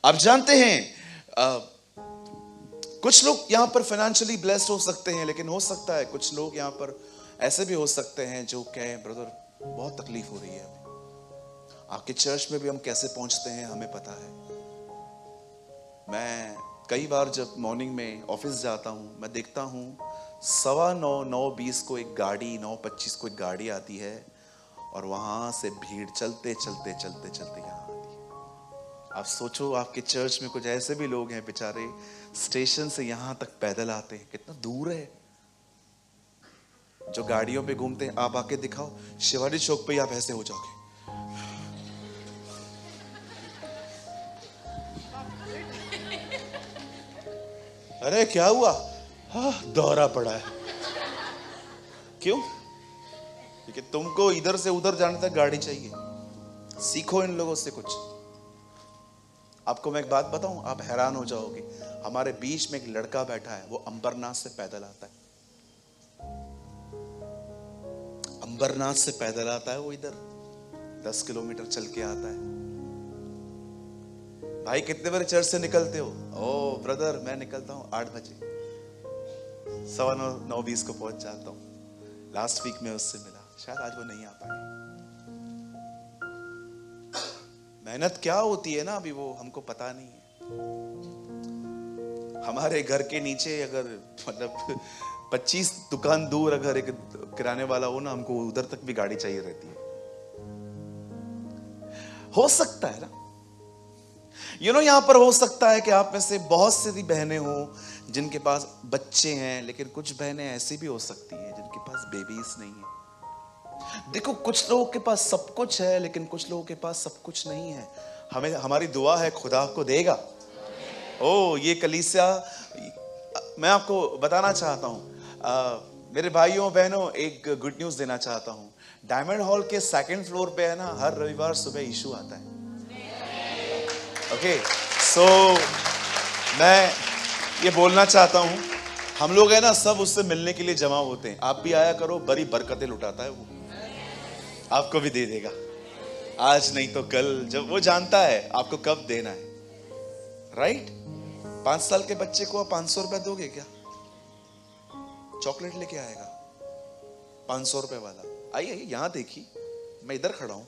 आप जानते हैं कुछ लोग यहाँ पर फाइनेंशियली ब्लेस्ड हो सकते हैं, लेकिन हो सकता है कुछ लोग यहाँ पर ऐसे भी हो सकते हैं जो कहें ब्रदर बहुत तकलीफ हो रही है अभी। आपके चर्च में भी हम कैसे पहुंचते हैं हमें पता है। मैं कई बार जब मॉर्निंग में ऑफिस जाता हूं, मैं देखता हूं 9:15 9:20 को एक गाड़ी, 9:25 को एक गाड़ी आती है और वहां से भीड़ चलते चलते चलते चलते यहाँ आती है। आप सोचो आपके चर्च में कुछ ऐसे भी लोग हैं बेचारे स्टेशन से यहां तक पैदल आते हैं, कितना दूर है। जो गाड़ियों पे घूमते हैं, आप आके दिखाओ शिवाजी चौक पे आप ऐसे हो जाओगे। अरे क्या हुआ? हाँ, दौरा पड़ा है। क्यों? क्योंकि तुमको इधर से उधर जाने तक गाड़ी चाहिए। सीखो इन लोगों से कुछ। आपको मैं एक बात बताऊं, आप हैरान हो जाओगे। हमारे बीच में एक लड़का बैठा है, वो अंबरनाथ से पैदल आता है। अंबरनाथ से पैदल आता है, वो इधर 10 किलोमीटर चल के आता है। भाई कितने बजे चर्च से निकलते हो? ओ ब्रदर मैं निकलता हूँ 8 बजे, 9:15 9:20 को पहुंच जाता हूँ। लास्ट वीक में उससे मिला, शायद आज वो नहीं आ पाए। मेहनत क्या होती है ना अभी वो हमको पता नहीं है। हमारे घर के नीचे अगर मतलब 25 दुकान दूर अगर एक किराने वाला हो ना, हमको उधर तक भी गाड़ी चाहिए रहती है। हो सकता है ना, यहां पर हो सकता है कि आप में से बहुत सी बहनें हो जिनके पास बच्चे हैं, लेकिन कुछ बहनें ऐसी भी हो सकती हैं जिनके पास बेबीज नहीं है। देखो कुछ लोगों के पास सब कुछ है, लेकिन कुछ लोगों के पास सब कुछ नहीं है। हमें हमारी दुआ है खुदा आपको देगा। ओ ये कलीसिया, मैं आपको बताना चाहता हूं मेरे भाइयों बहनों, एक गुड न्यूज देना चाहता हूं। डायमंड हॉल के 2nd फ्लोर पे है ना, हर रविवार सुबह यीशु आता है। ओके, सो मैं ये बोलना चाहता हूं, हम लोग है ना सब उससे मिलने के लिए जमा होते हैं। आप भी आया करो, बड़ी बरकतें लुटाता है वो, आपको भी दे देगा। आज नहीं तो कल, जब वो जानता है आपको कब देना है। राइट? 5 साल के बच्चे को आप 500 रुपए दोगे क्या? चॉकलेट लेके आएगा 500 रुपए वाला। आइए आइए यहां देखिए, मैं इधर खड़ा हूं।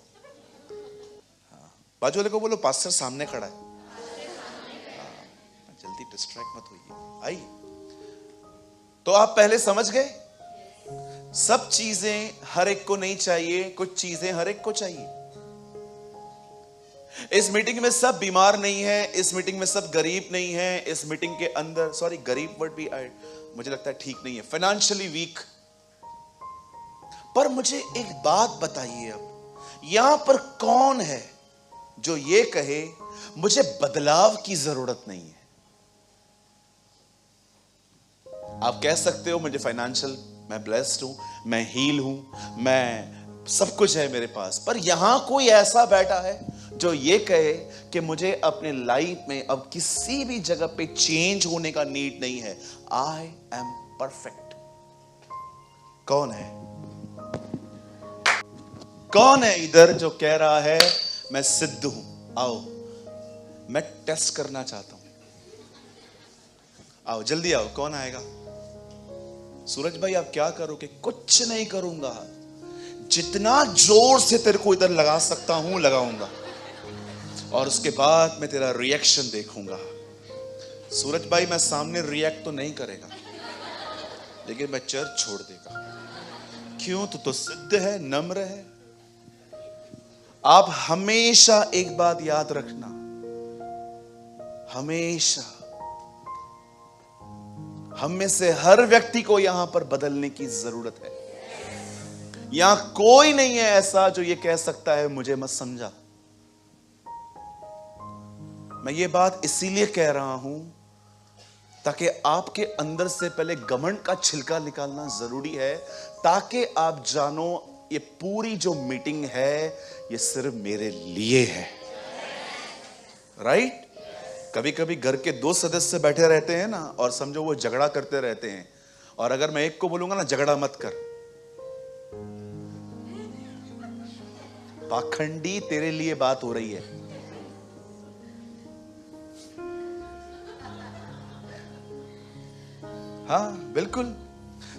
बाजू वाले को बोलो पास्टर सामने खड़ा है। जल्दी डिस्ट्रैक्ट मत होइए। आइए, तो आप पहले समझ गए, सब चीजें हर एक को नहीं चाहिए, कुछ चीजें हर एक को चाहिए। इस मीटिंग में सब बीमार नहीं है, इस मीटिंग में सब गरीब नहीं है, इस मीटिंग के अंदर, सॉरी गरीब वर्ड भी मुझे लगता है ठीक नहीं है, फाइनेंशियली वीक। पर मुझे एक बात बताइए, अब यहां पर कौन है जो ये कहे मुझे बदलाव की जरूरत नहीं है? आप कह सकते हो मुझे फाइनेंशियल, मैं ब्लेस्ड हूं, मैं हील हूं, मैं सब कुछ है मेरे पास। पर यहां कोई ऐसा बैठा है जो ये कहे कि मुझे अपने लाइफ में अब किसी भी जगह पे चेंज होने का नीड नहीं है, आई एम परफेक्ट। कौन है? कौन है इधर जो कह रहा है मैं सिद्ध हूं? आओ, मैं टेस्ट करना चाहता हूं। आओ जल्दी आओ, कौन आएगा? सूरज भाई आप क्या करोगे? कुछ नहीं करूंगा, जितना जोर से तेरे को इधर लगा सकता हूं लगाऊंगा, और उसके बाद मैं तेरा रिएक्शन देखूंगा। सूरज भाई मैं सामने रिएक्ट तो नहीं करेगा, लेकिन मैं चर्च छोड़ देगा। क्यों? तो सिद्ध है, नम्र है। आप हमेशा एक बात याद रखना, हमेशा हम में से हर व्यक्ति को यहां पर बदलने की जरूरत है। यहां कोई नहीं है ऐसा जो ये कह सकता है मुझे मत समझा। मैं ये बात इसीलिए कह रहा हूं ताकि आपके अंदर से पहले घमंड का छिलका निकालना जरूरी है, ताकि आप जानो ये पूरी जो मीटिंग है ये सिर्फ मेरे लिए है। राइट? कभी कभी घर के 2 सदस्य बैठे रहते हैं ना, और समझो वो झगड़ा करते रहते हैं, और अगर मैं एक को बोलूंगा ना झगड़ा मत कर, पाखंडी तेरे लिए बात हो रही है। हाँ बिल्कुल।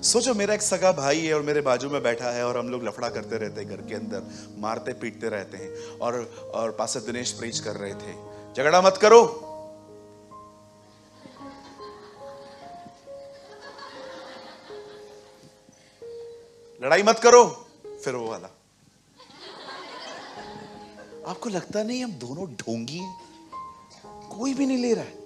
सोचो मेरा एक सगा भाई है और मेरे बाजू में बैठा है और हम लोग लफड़ा करते रहते हैं, घर के अंदर मारते पीटते रहते हैं, और पास्टर दिनेश प्रीच कर रहे थे, झगड़ा मत करो, लड़ाई मत करो, फिर वो वाला। आपको लगता नहीं हम दोनों ढोंगी हैं? कोई भी नहीं ले रहा है।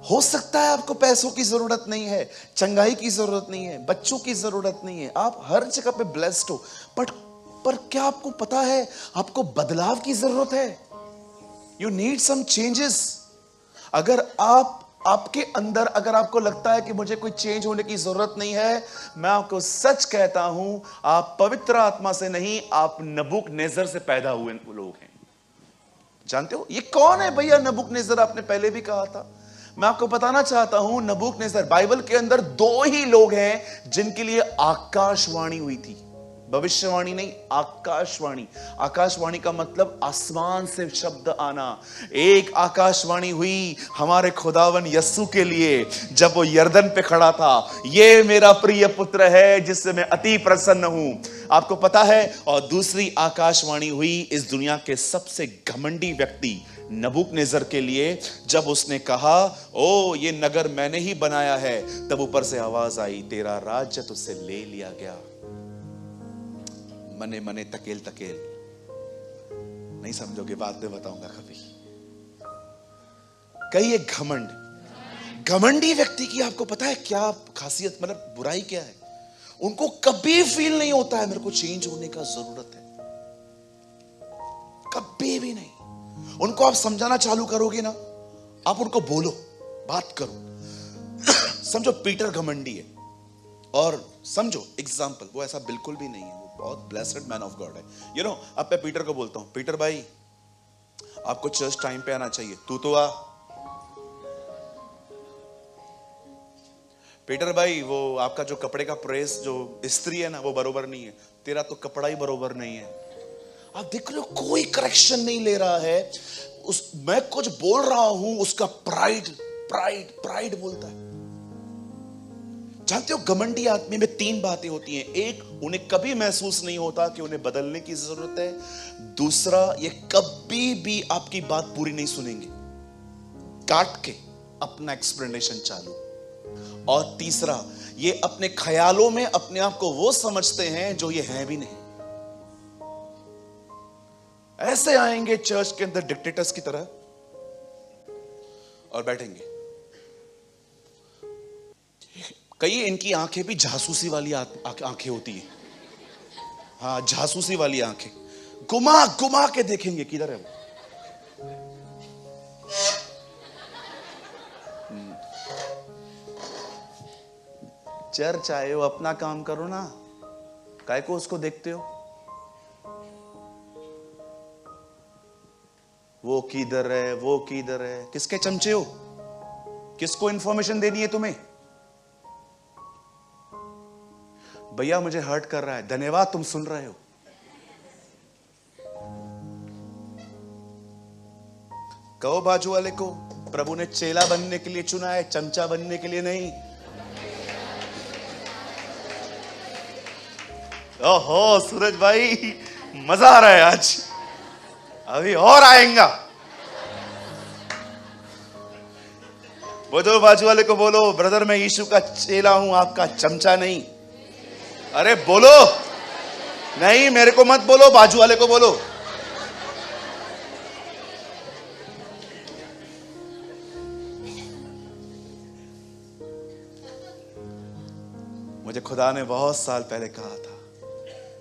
हो सकता है आपको पैसों की जरूरत नहीं है, चंगाई की जरूरत नहीं है, बच्चों की जरूरत नहीं है, आप हर जगह पे ब्लेस्ड हो, पर क्या आपको पता है आपको बदलाव की जरूरत है? You need some changes. अगर आपके अंदर अगर आपको लगता है कि मुझे कोई चेंज होने की जरूरत नहीं है, मैं आपको सच कहता हूं, आप पवित्र आत्मा से नहीं, आप नबूकदनेस्सर से पैदा हुए लोग हैं। जानते हो ये कौन है भैया नबूकदनेस्सर? आपने पहले भी कहा था। मैं आपको बताना चाहता हूं, नबूकदनेस्सर, बाइबल के अंदर 2 ही लोग हैं जिनके लिए आकाशवाणी हुई थी। भविष्यवाणी नहीं, आकाशवाणी। आकाशवाणी का मतलब आसमान से शब्द आना। एक आकाशवाणी हुई हमारे खुदावन यस्सु के लिए जब वो यरदन पे खड़ा था, ये मेरा प्रिय पुत्र है जिससे मैं अति प्रसन्न हूं। आपको पता है, और दूसरी आकाशवाणी हुई इस दुनिया के सबसे घमंडी व्यक्ति नबूकदनेस्सर के लिए, जब उसने कहा, ओ ये नगर मैंने ही बनाया है, तब ऊपर से आवाज आई, तेरा राज्य तुझसे ले लिया गया। मने मने तकेल तकेल, नहीं समझोगे, बाद में बताऊंगा कभी। कई एक घमंडी व्यक्ति की आपको पता है क्या खासियत, मतलब बुराई क्या है? उनको कभी फील नहीं होता है मेरे को चेंज होने का जरूरत है, कभी भी नहीं। उनको आप समझाना चालू करोगे ना, आप उनको बोलो, बात करो। समझो पीटर घमंडी है, और समझो एग्जाम्पल वो ऐसा बिल्कुल भी नहीं है, वो बहुत ब्लेस्ड मैन ऑफ गॉड है। यू नो, अब मैं पीटर को बोलता हूं, पीटर भाई आपको चर्च टाइम पे आना चाहिए, तू तो आ। पीटर भाई वो आपका जो कपड़े का प्रेस जो इस्त्री है ना, वो बरोबर नहीं है, तेरा तो कपड़ा ही बरोबर नहीं है। आप देख लो, कोई करेक्शन नहीं ले रहा है। मैं कुछ बोल रहा हूं, उसका प्राइड बोलता है। जानते हो घमंडी आदमी में 3 बातें होती हैं। एक, उन्हें कभी महसूस नहीं होता कि उन्हें बदलने की जरूरत है। दूसरा, ये कभी भी आपकी बात पूरी नहीं सुनेंगे, काट के अपना एक्सप्लेनेशन चालू। और तीसरा, ये अपने ख्यालों में अपने आप को वो समझते हैं जो ये हैं भी नहीं। ऐसे आएंगे चर्च के अंदर डिक्टेटर्स की तरह और बैठेंगे। कई इनकी आंखें भी जासूसी वाली आंखें होती हैं। हाँ, जासूसी वाली आंखें, घुमा घुमा के देखेंगे किधर है वो। चर्च आए हो, अपना काम करो ना, काय को उसको देखते हो? वो किधर है, वो किधर है, किसके चमचे हो? किसको इंफॉर्मेशन देनी है तुम्हें? भैया मुझे हर्ट कर रहा है, धन्यवाद तुम सुन रहे हो। कहो बाजू वाले को, प्रभु ने चेला बनने के लिए चुना है, चमचा बनने के लिए नहीं। ओहो सूरज भाई, मजा आ रहा है आज, अभी और आएगा। बोलो बाजू वाले को, बोलो ब्रदर मैं यीशु का चेला हूं, आपका चमचा नहीं। अरे बोलो, नहीं मेरे को मत बोलो, बाजू वाले को बोलो। मुझे खुदा ने बहुत साल पहले कहा था,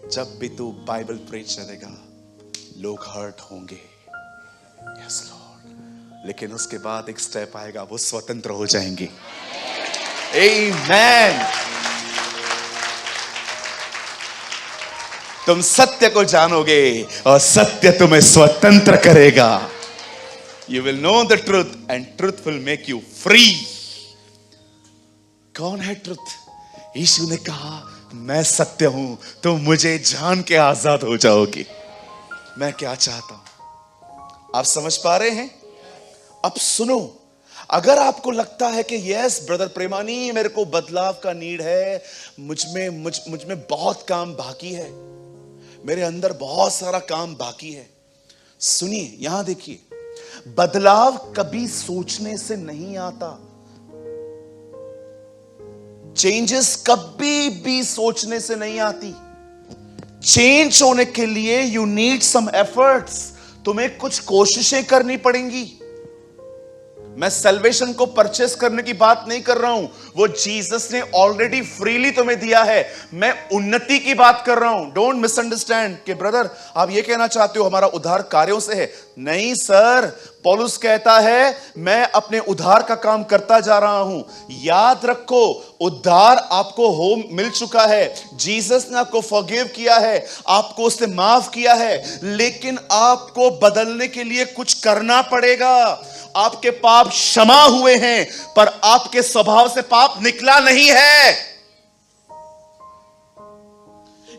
जब भी तू बाइबल प्रीच करेगा लोग हर्ट होंगे, यस लॉर्ड, लेकिन उसके बाद एक स्टेप आएगा, वो स्वतंत्र हो जाएंगे। आमीन। तुम सत्य को जानोगे और सत्य तुम्हें स्वतंत्र करेगा। You will know the truth and truth will make you free. कौन है ट्रूथ? यीशु ने कहा मैं सत्य हूं, तुम मुझे जान के आजाद हो जाओगे। मैं क्या चाहता हूं, आप समझ पा रहे हैं? अब सुनो, अगर आपको लगता है कि यस ब्रदर प्रेमानी, मेरे को बदलाव का नीड है, मुझ में बहुत काम बाकी है, मेरे अंदर बहुत सारा काम बाकी है, सुनिए यहां देखिए, बदलाव कभी सोचने से नहीं आता। चेंजेस कभी भी सोचने से नहीं आती। चेंज होने के लिए यू नीड सम एफर्ट्स, तुम्हें कुछ कोशिशें करनी पड़ेंगी। मैं सेल्वेशन को परचेस करने की बात नहीं कर रहा हूं, वो जीसस ने ऑलरेडी फ्रीली तुम्हें दिया है। मैं उन्नति की बात कर रहा हूं। डोंट मिसअंडरस्टैंड कि ब्रदर आप ये कहना चाहते हो हमारा उद्धार कार्यों से है। नहीं सर, पौलुस कहता है मैं अपने उद्धार का काम करता जा रहा हूं। याद रखो, उद्धार आपको हो मिल चुका है, जीसस ने आपको फॉरगिव किया है, आपको उसने माफ किया है, लेकिन आपको बदलने के लिए कुछ करना पड़ेगा। आपके पाप क्षमा हुए हैं, पर आपके स्वभाव से पाप निकला नहीं है।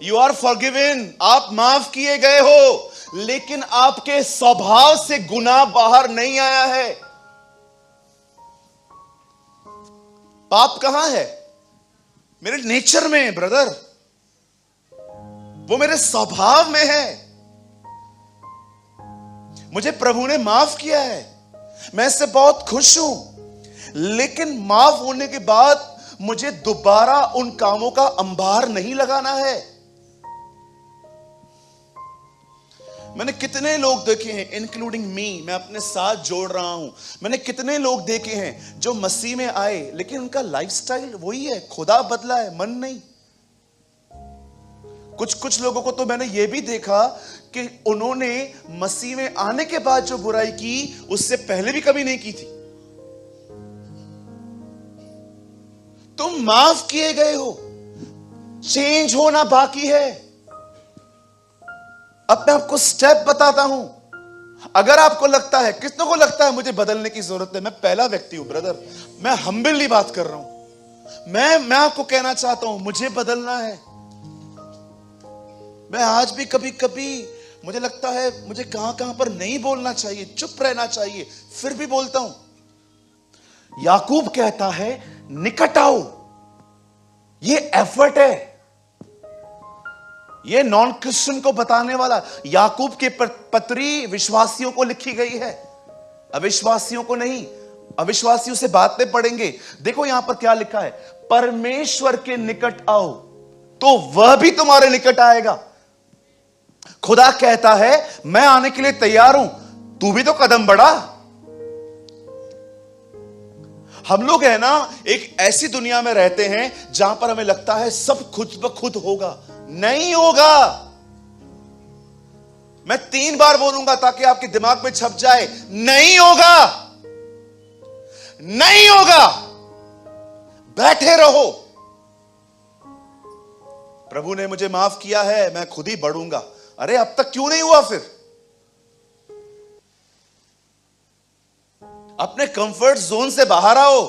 यू आर फॉरगिवन, आप माफ किए गए हो, लेकिन आपके स्वभाव से गुनाह बाहर नहीं आया है। पाप कहां है? मेरे नेचर में ब्रदर, वो मेरे स्वभाव में है। मुझे प्रभु ने माफ किया है, मैं इससे बहुत खुश हूं, लेकिन माफ होने के बाद मुझे दोबारा उन कामों का अंबार नहीं लगाना है। मैंने कितने लोग देखे हैं, इंक्लूडिंग मी, मैं अपने साथ जोड़ रहा हूं, मैंने कितने लोग देखे हैं जो मसीह में आए, लेकिन उनका लाइफस्टाइल वही है, खुदा बदला है, मन नहीं। कुछ लोगों को तो मैंने यह भी देखा कि उन्होंने मसीह में आने के बाद जो बुराई की, उससे पहले भी कभी नहीं की थी। तुम माफ किए गए हो, चेंज होना बाकी है। अब मैं आपको स्टेप बताता हूं। अगर आपको लगता है, कितनों को लगता है मुझे बदलने की जरूरत है, मैं पहला व्यक्ति हूं ब्रदर, मैं हम्बली बात कर रहा हूं। मैं आपको कहना चाहता हूं मुझे बदलना है। मैं आज भी कभी कभी मुझे लगता है मुझे कहां पर नहीं बोलना चाहिए, चुप रहना चाहिए, फिर भी बोलता हूं। याकूब कहता है निकट आओ, ये एफर्ट है, ये नॉन क्रिश्चियन को बताने वाला। याकूब की पत्री विश्वासियों को लिखी गई है, अविश्वासियों को नहीं। अविश्वासियों से बातें पढ़ेंगे। देखो यहां पर क्या लिखा है, परमेश्वर के निकट आओ तो वह भी तुम्हारे निकट आएगा। खुदा कहता है मैं आने के लिए तैयार हूं, तू भी तो कदम बढ़ा। हम लोग है ना एक ऐसी दुनिया में रहते हैं जहां पर हमें लगता है सब खुद ब खुद होगा। नहीं होगा। मैं 3 बार बोलूंगा ताकि आपके दिमाग में छप जाए, नहीं होगा, नहीं होगा। बैठे रहो, प्रभु ने मुझे माफ किया है, मैं खुद ही बढ़ूंगा। अरे अब तक क्यों नहीं हुआ? फिर अपने कंफर्ट जोन से बाहर आओ।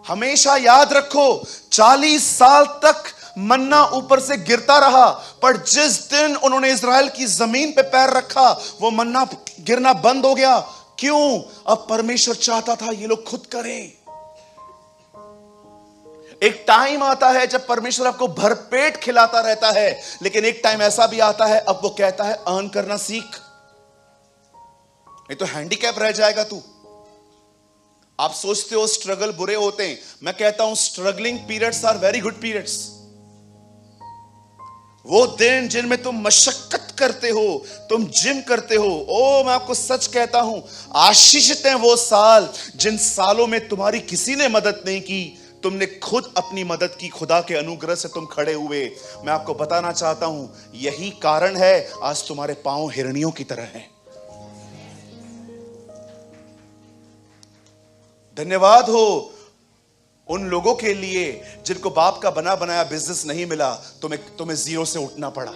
हमेशा याद रखो 40 साल तक मन्ना ऊपर से गिरता रहा, पर जिस दिन उन्होंने इज़राइल की जमीन पे पैर रखा वो मन्ना गिरना बंद हो गया। क्यों? अब परमेश्वर चाहता था ये लोग खुद करें। एक टाइम आता है जब परमेश्वर आपको भरपेट खिलाता रहता है, लेकिन एक टाइम ऐसा भी आता है अब वो कहता है अर्न करना सीख, नहीं तो हैंडीकैप रह जाएगा तू। आप सोचते हो स्ट्रगल बुरे होते हैं, मैं कहता हूं struggling periods are very good periods. वो दिन जिनमें तुम मशक्कत करते हो, तुम जिम करते हो, ओ मैं आपको सच कहता हूं आशीषित हैं वो साल जिन सालों में तुम्हारी किसी ने मदद नहीं की, तुमने खुद अपनी मदद की, खुदा के अनुग्रह से तुम खड़े हुए। मैं आपको बताना चाहता हूं यही कारण है आज तुम्हारे पांव हिरनियों की तरह हैं। धन्यवाद हो उन लोगों के लिए जिनको बाप का बना बनाया बिजनेस नहीं मिला, तुम्हें जीरो से उठना पड़ा।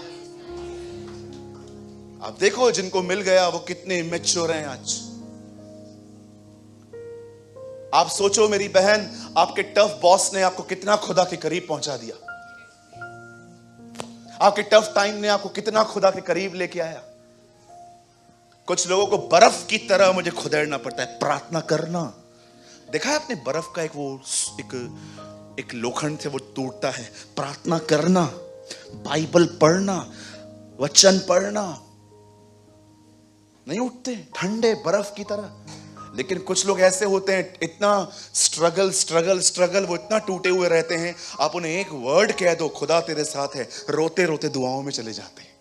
आप देखो जिनको मिल गया वो कितने मैच्योर हैं आज। आप सोचो मेरी बहन, आपके टफ बॉस ने आपको कितना खुदा के करीब पहुंचा दिया। आपके टफ टाइम ने आपको कितना खुदा के करीब लेके आया। कुछ लोगों को बर्फ की तरह मुझे खुदेड़ना पड़ता है प्रार्थना करना। देखा है आपने बर्फ का एक लोखंड से वो टूटता है। प्रार्थना करना, बाइबल पढ़ना, वचन पढ़ना, नहीं उठते ठंडे बर्फ की तरह। लेकिन कुछ लोग ऐसे होते हैं, इतना स्ट्रगल स्ट्रगल स्ट्रगल, वो इतना टूटे हुए रहते हैं। आप उन्हें एक वर्ड कह दो, खुदा तेरे साथ है, रोते रोते दुआओं में चले जाते हैं।